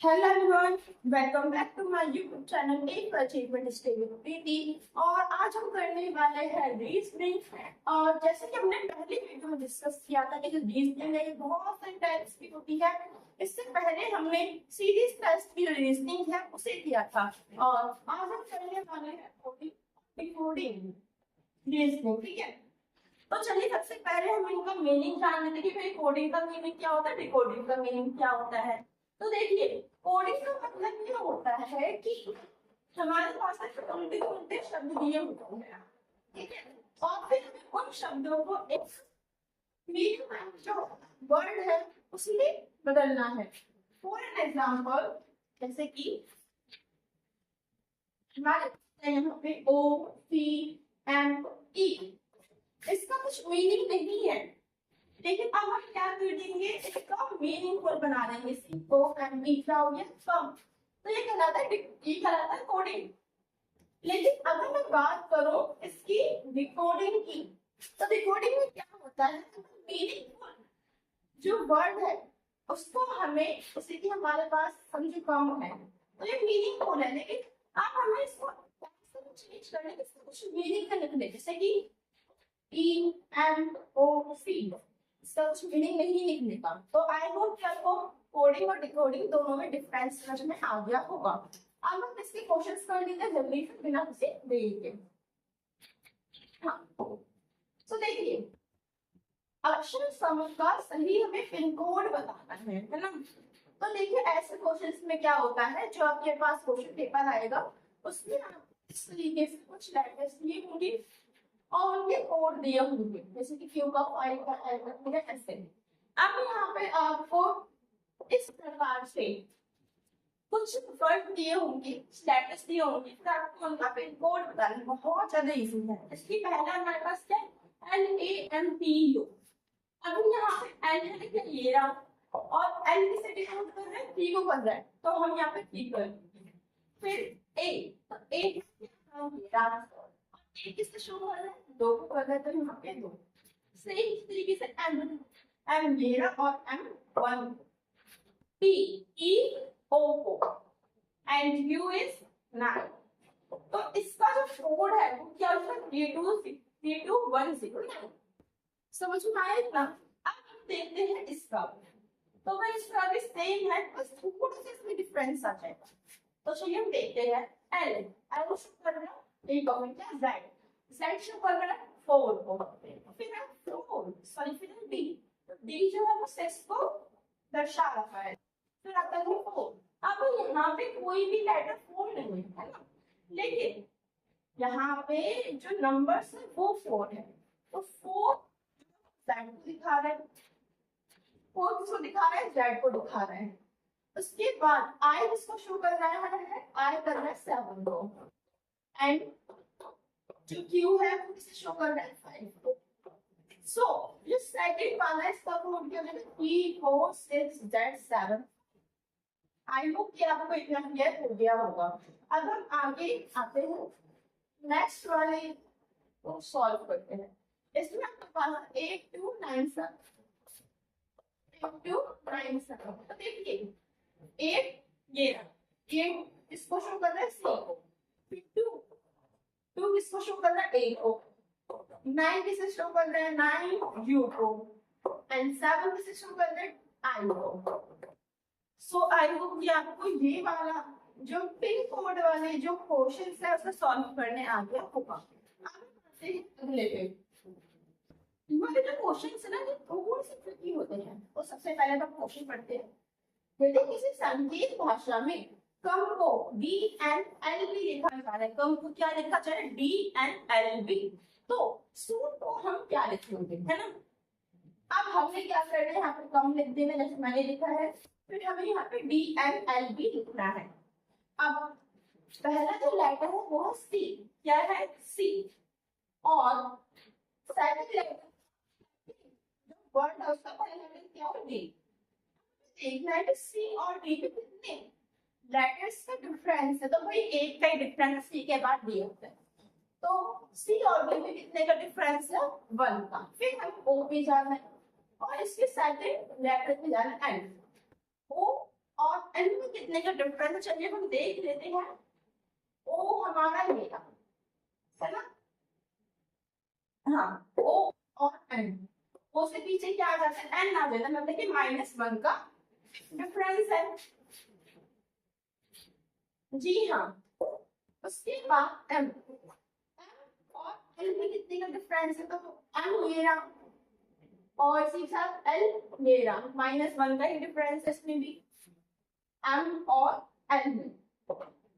Hello everyone, welcome back to my YouTube channel एक achievement stay with Preeti. और आज हम करने वाले हैं रीजनिंग। और जैसे कि हमने पहले वीडियो में डिस्कस किया था कि जो रीजनिंग है ये बहुत सारे टाइप्स की होती है। इससे पहले हमने सीरीज टेस्ट की जो रीजनिंग है उसे किया था और आज हम करने वाले हैं डिकोडिंग रीजनिंग। ठीक है, तो चलिए सबसे पहले हम इनका मीनिंग जान लेते हैं कि भाई कोडिंग का मीनिंग क्या होता है, डिकोडिंग का मीनिंग क्या होता है। तो देखिए, कोडिंग का मतलब ये होता है कि हमारे पास उल्टे उल्टे शब्द दिए होते हैं, ठीक है, और फिर हमें उन शब्दों को एक मीनिंग जो वर्ड है उसमें बदलना है। फॉर एन एग्जाम्पल, जैसे कि हमारे यहाँ पे ओ सी एम ई, इसका कुछ मीनिंग नहीं है, लेकिन अब हम क्या कर देंगे, इसका मीनिंगफुल बना देंगे। सी ओ एम ई क्या हो गया, कम, तो ये कहलाता है कोडिंग। लेकिन अगर मैं बात करूं इसकी डिकोडिंग की, तो डिकोडिंग में क्या होता है, मीनिंगफुल जो वर्ड है उसको हमें, जैसे कि हमारे पास समझो कम है तो ये मीनिंगफुल है, लेकिन अब हमें इसको चेंज करने के कुछ मीनिंग का लिखने, जैसे कि ई एम ओ सी, इसका कुछ मीनिंग नहीं लिखने का। तो आई होप कि आपको कोडिंग और डिकोडिंग दोनों में डिफरेंस समझ में आ गया होगा। अब हम इसके क्वेश्चंस कर लेते हैं जल्दी से बिना किसी देरी के। हाँ, तो देखिए, अक्षर समूह का सही हमें पिन कोड बताना है ना। तो देखिए, ऐसे क्वेश्चंस में क्या होता है, जो आपके पास क्वेश्चन पेपर आएगा उसमें आप इस तरीके से कुछ लेटर्स दिए होंगे और उनके कोड दिए होंगे, जैसे कि क्यू का, फाइव का, एल का, ऐसे। अब यहाँ पे आपको इस प्रकार से कुछ वर्ड दिए होंगे, स्टेटस दिए होंगे, फिर आपको उनका पिन कोड बताना, बहुत ज्यादा इजी है। इसकी पहला हमारे पास क्या है, LAMPU। अब यहाँ पे एल है क्या, ये रहा, और एल किसे डिनोट कर रहे हैं, पी को कर रहा है, तो हम यहाँ पे पी कर देंगे। फिर ए, तो ए किससे शो कर रहा है, दो को कर रहा है, तो यहाँ पे दो। सेम इस तरीके से एम, एम ये रहा और एम वन, पी ई ओ को, एंड यू इज 9। तो इसका जो कोड है वो क्या होगा, D210। समझ में आया इतना। अब हम देखते हैं इसका, तो भाई इसका भी सेम है, बस थोड़ा सा इसमें डिफरेंस आ जाएगा। तो चलिए हम देखते हैं, एल एल शो कर रहा है, एक और क्या जेड, जेड शो कर रहा है 4 को, फिर है 4 सॉरी, फिर है डी, तो डी जो है वो 6 को दर्शा रहा है, फिर आता है 4। अब यहाँ पे कोई भी लेटर 4 नहीं है ना, लेकिन यहाँ पे जो नंबर्स है वो 4 है, तो 4 जेड को दिखा रहा है, 4 किसको दिखा रहा है, जेड को दिखा रहा है। उसके बाद आई किसको शो कर रहा है, आई कर रहा है 7 को, एंड जो क्यू है वो किसे शो कर रहा है, 5 को। सो जो सेकंड वाला है इसका कोड क्या है, 3 4 6 Z 7। आई होप कि आपको इतना क्लियर हो गया होगा। अब हम आगे आते हैं, नेक्स्ट वाले को सॉल्व करते हैं। इसमें आपके पास 8 2 9 7, 8 2 9 7। तो देखिए, 8 ये 8 इसको शो कर रहा है सी को, फिर 2 किसको शो कर रहा है, ए को, 9 किसे शो कर रहा है, 9 यू को, एंड 7 किसे शो कर रहा है, आई को। सो आई होप कि आपको ये वाला जो पिन कोड वाले जो क्वेश्चंस है उसे सॉल्व करने आ गया होगा। अब आते हैं अगले पे। ये जो क्वेश्चंस है ना, ये थोड़े से ट्रिकी होते हैं। तो सबसे पहले तो क्वेश्चन पढ़ते हैं। यदि किसी संकेत भाषा में कम को DNLB लिखा जा रहा है, कम को क्या लिखा जाए, DNLB, तो सूट को हम क्या लिखेंगे, है ना। अब हमने क्या करना है, यहाँ पे कम लिख देना जैसे मैंने लिखा है, फिर हमें यहाँ पे DNLB लिखना है। अब पहला जो लेटर है वो है C, क्या है C, और सेकंड लेटर जो वर्ड है उसका पहला लेटर क्या है, D। देखना है कि C और D के कितने लेटर्स का डिफरेंस है, तो भाई एक का ही डिफरेंस C के बाद D होता है, तो C और D में कितने का डिफरेंस है, 1 का। फिर हम O पे जाना है और इसके सेकंड लेटर पे जाना है N। O और N में कितने का डिफरेंस है चलिए हम देख लेते हैं। ओ हमारा ये है ना, हाँ ओ और एन, ओ से पीछे क्या आ जाता है एन आ जाता है, मतलब कि -1 का डिफरेंस है। जी हाँ, उसके बाद एम और एल में कितने का डिफरेंस है, तो एम मेरा और इसी के साथ एल मेरा, -1 का ही डिफरेंस है इसमें भी, एम और एल में,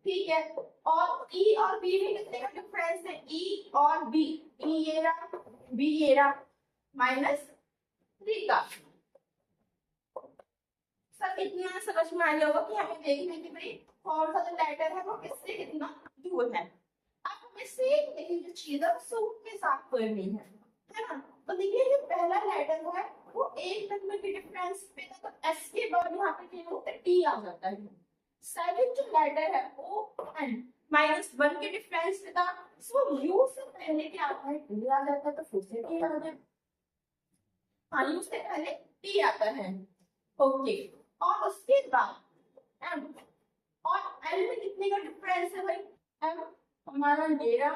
ठीक है। और ई और बी में कितने का डिफरेंस है, ई और बी, ई ये रहा बी ये रहा, -3 का। सब इतना समझ में आ गया होगा कि हमें देखना है कि भाई कौन सा जो लेटर है वो किससे कितना दूर है। अब हमें सेम देखिए जो चीज है सूट के साथ करनी है ना। तो देखिए जो पहला लेटर है वो एक नंबर के डिफरेंस पे था, तो एस के बाद यहाँ पे क्या होता है टी आ जाता है। सेकंड जो लेटर है वो एन -1 के डिफरेंस पे था, सो यू से पहले क्या आता है टी आ जाता है, तो फिर से टी आ जाता है, हाँ यू से पहले टी आता है, ओके। और उसके बाद एम और एल में कितने का डिफरेंस है भाई, एम हमारा मेरा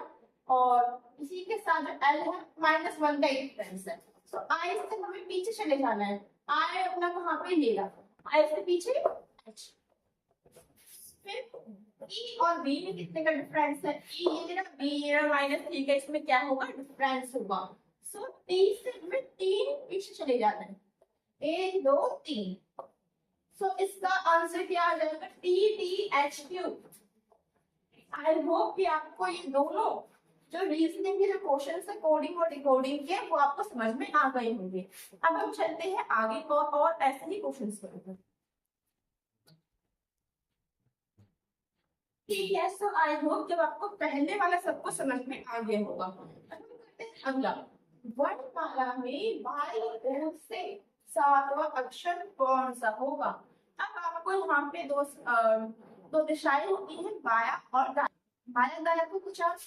और इसी के साथ जो एल है -1 का डिफरेंस है। तो आई से हमें पीछे चले जाना है, आई अपना कहाँ पे मेरा, आई से पीछे एच, फिर ई और बी में कितने का डिफरेंस है, ई ये बी ये -3 का, इसमें क्या होगा डिफरेंस होगा। सो टी से हमें 3 पीछे चले जाना है, 1 2 3। सो इसका आंसर क्या आ जाएगा TTH3। आई होप कि आपको ये दोनों जो रीजनिंग के जो क्वेश्चन है कोडिंग और डिकोडिंग के वो आपको समझ में आ गए होंगे। अब हम चलते हैं आगे और ऐसे ही क्वेश्चंस करेंगे, ठीक है। सो आई होप जब आपको पहले वाला सबको समझ में आ गया होगा। अब हम करते हैं अगला, वर्णमाला में बाईं ओर से 7वां अक्षर कौन सा होगा। अब आपको यहाँ पे दो दिशाएं होती हैं, बाया और दाया। बाया दाया को कुछ आप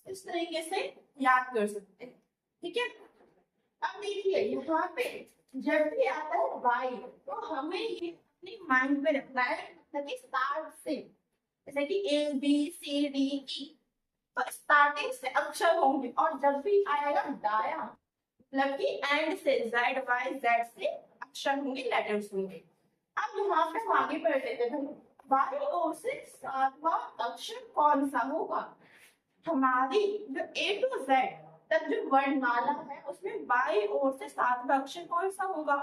इस तरीके से याद कर सकते हैं, ठीक है। अब देखिए यहाँ पे जब भी आता है बाई तो हमें ये अपनी माइंड में रखना है ताकि स्टार्ट से, जैसे कि A B C D E, तो स्टार्टिंग से अक्षर होंगे, और जब भी आएगा दाया मतलब कि एंड से Z Y Z से अक्षर होंगे, लेटर्स होंगे। अब यहाँ पे हम आगे बढ़ लेते हैं, बाई ओर से 7वां अक्षर कौन सा होगा। हमारी जो A to Z तक जो वर्णमाला है उसमें बाई ओर से 7वां अक्षर कौन सा होगा।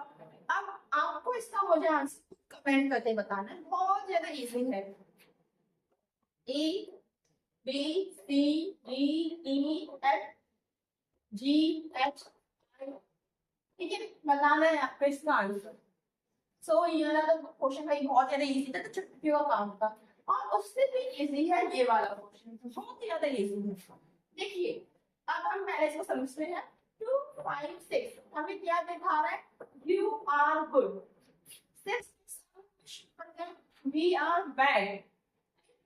अब आपको इसका मुझे आंसर कमेंट करके बताना है, बहुत ज्यादा इजी है। A B C D E F G H I, ठीक है, बताना है आपको इसका आंसर। सो ये वाला तो क्वेश्चन भाई बहुत ज्यादा इजी था, तो छुट्टियों का काम था, और उससे भी इजी है ये वाला क्वेश्चन, बहुत ही ज्यादा इजी है। देखिए अब हम पहले इसको समझते हैं। 2 5 6 हमें क्या दिखा रहा है, you are good, 6 we are bad,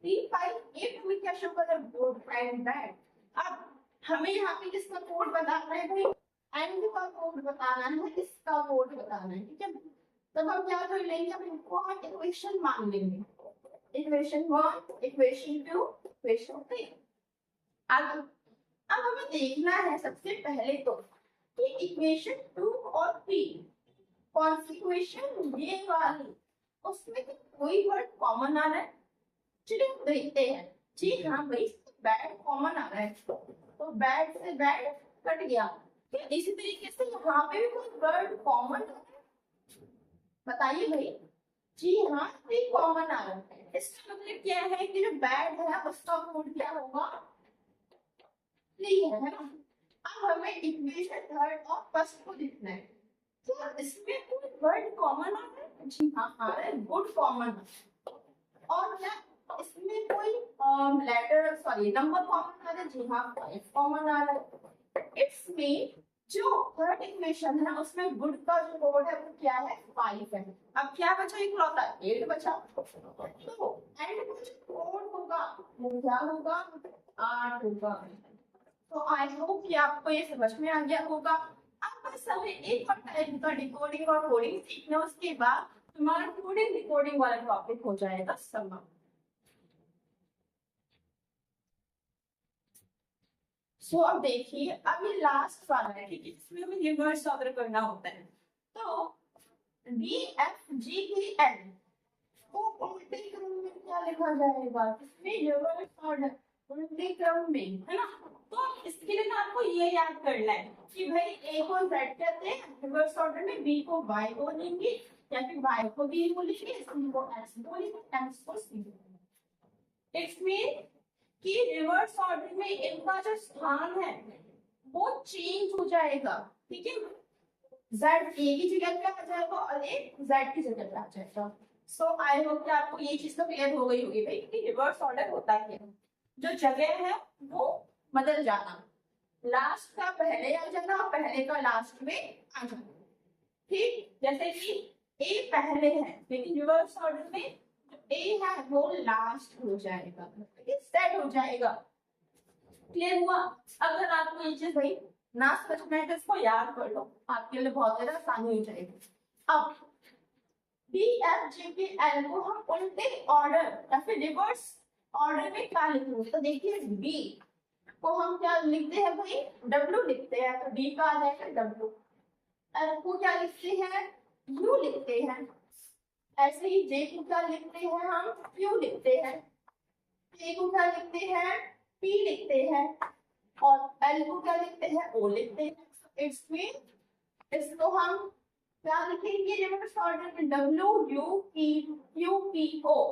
3 5 8 हमें क्या शो कर रहा है, गुड एंड बैड। अब हमें यहाँ पे किसका कोड बताना है भाई, एंड का कोड बताना है, इसका कोड बताना है, ठीक है। तब हम क्या कर लेंगे, अब इनको हम इक्वेशन मान लेंगे, इक्वेशन 1 इक्वेशन 2 इक्वेशन 3। अब हमें देखना है सबसे पहले तो कि इक्वेशन 2 और 3 कौन सी इक्वेशन, ये वाली, उसमें कोई वर्ड कॉमन आ रहा है, चलिए हम देखते हैं। जी हाँ भाई बैड कॉमन आ रहा है, तो बैड से बैड कट गया, फिर इसी तरीके से यहाँ पे भी कोई वर्ड कॉमन, बताइए भाई। जी हाँ एक कॉमन आ रहा है, इसका मतलब क्या है कि जो बैड है उसका कोड क्या होगा, है ना। अब हमें इक्वेशन थर्ड और फर्स्ट को लिखना है, तो इसमें कोई वर्ड कॉमन आ रहा है, जी हाँ आ रहा है गुड कॉमन, और क्या इसमें कोई लेटर सॉरी नंबर कॉमन आ रहा है, जी हाँ 5 कॉमन आ रहा है। इट्स मीन जो थर्ड इक्वेशन है उसमें गुड का जो कोड है वो क्या है 5 है। अब क्या बचा, इकलौता 8 बचा, तो एंड में जो कोड होगा वो क्या होगा 8 होगा। तो आई होप कि आपको ये समझ में आ गया होगा। अब बस हमें एक और टाइप का डिकोडिंग और कोडिंग सीखना, उसके बाद तुम्हारा कोडिंग डिकोडिंग वाला टॉपिक हो जाएगा समाप्त। सो अब देखिए, अभी लास्ट वाला है, ठीक है, इसमें हमें रिवर्स ऑर्डर करना होता है। तो D F G T N को उल्टे क्रम में क्या लिखा जाएगा, इसमें रिवर्स ऑर्डर उल्टे क्रम में, है ना। तो इसके लिए ना आपको ये याद करना है कि भाई ए को जेड कहते हैं रिवर्स ऑर्डर में, बी को वाई बोलेंगे, या फिर वाई को बी बोलेंगे, सी को एस बोलेंगे, एस को सी बोलेंगे। इट्स मीन कि रिवर्स ऑर्डर में इनका जो स्थान है वो चेंज हो जाएगा, ठीक है। जेड ए की जगह पे आ जाएगा और ए जेड की जगह पे आ जाएगा। सो आई होप कि आपको ये चीज तो क्लियर हो गई होगी भाई कि रिवर्स ऑर्डर होता है, जो जगह है वो बदल जाना, लास्ट का पहले आ जाना और पहले का लास्ट में आ जाना, ठीक। जैसे कि ए पहले है लेकिन रिवर्स ऑर्डर में ए है वो लास्ट हो जाएगा, सेट हो जाएगा। क्लियर हुआ। अगर आपको ये चीज भाई ना समझ में आए तो इसको याद कर लो, आपके लिए बहुत ज्यादा आसानी हो जाएगी। अब डी एफ जी के एल को हम उल्टे ऑर्डर या फिर रिवर्स ऑर्डर में क्या लिखेंगे, तो देखिए बी को हम क्या लिखते हैं भाई, डब्ल्यू लिखते हैं, तो डी का आ जाएगा डब्ल्यू। एल को क्या लिखते हैं, यू लिखते हैं। ऐसे ही जे को क्या लिखते हैं, हम क्यू लिखते हैं। ए को क्या लिखते हैं, पी लिखते हैं। और एल को क्या लिखते हैं, ओ लिखते हैं। इट्स मीन इसको हम क्या लिखेंगे रिवर्स ऑर्डर में, W U P Q P O.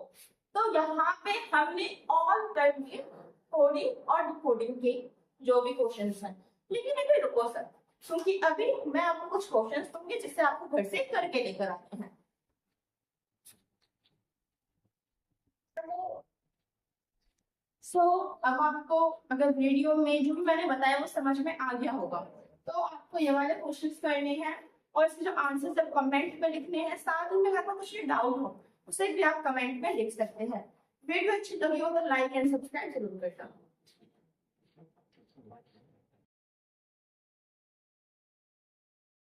तो यहाँ पे हमने ऑल कर दिए कोडिंग और डिकोडिंग के जो भी क्वेश्चंस हैं। लेकिन अभी रुको सर, क्योंकि अभी मैं आपको कुछ क्वेश्चंस दूंगी जिससे आपको घर से करके लेकर आते हैं। अब आपको अगर वीडियो में जो भी मैंने बताया वो समझ में आ गया होगा, तो आपको ये वाले क्वेश्चंस करने हैं और इसके जो आंसर्स है कमेंट में लिखने हैं। साथ में अगर आपको कुछ भी डाउट हो उसे भी आप कमेंट में लिख सकते हैं। वीडियो अच्छी लगी हो तो लाइक एंड सब्सक्राइब जरूर करना।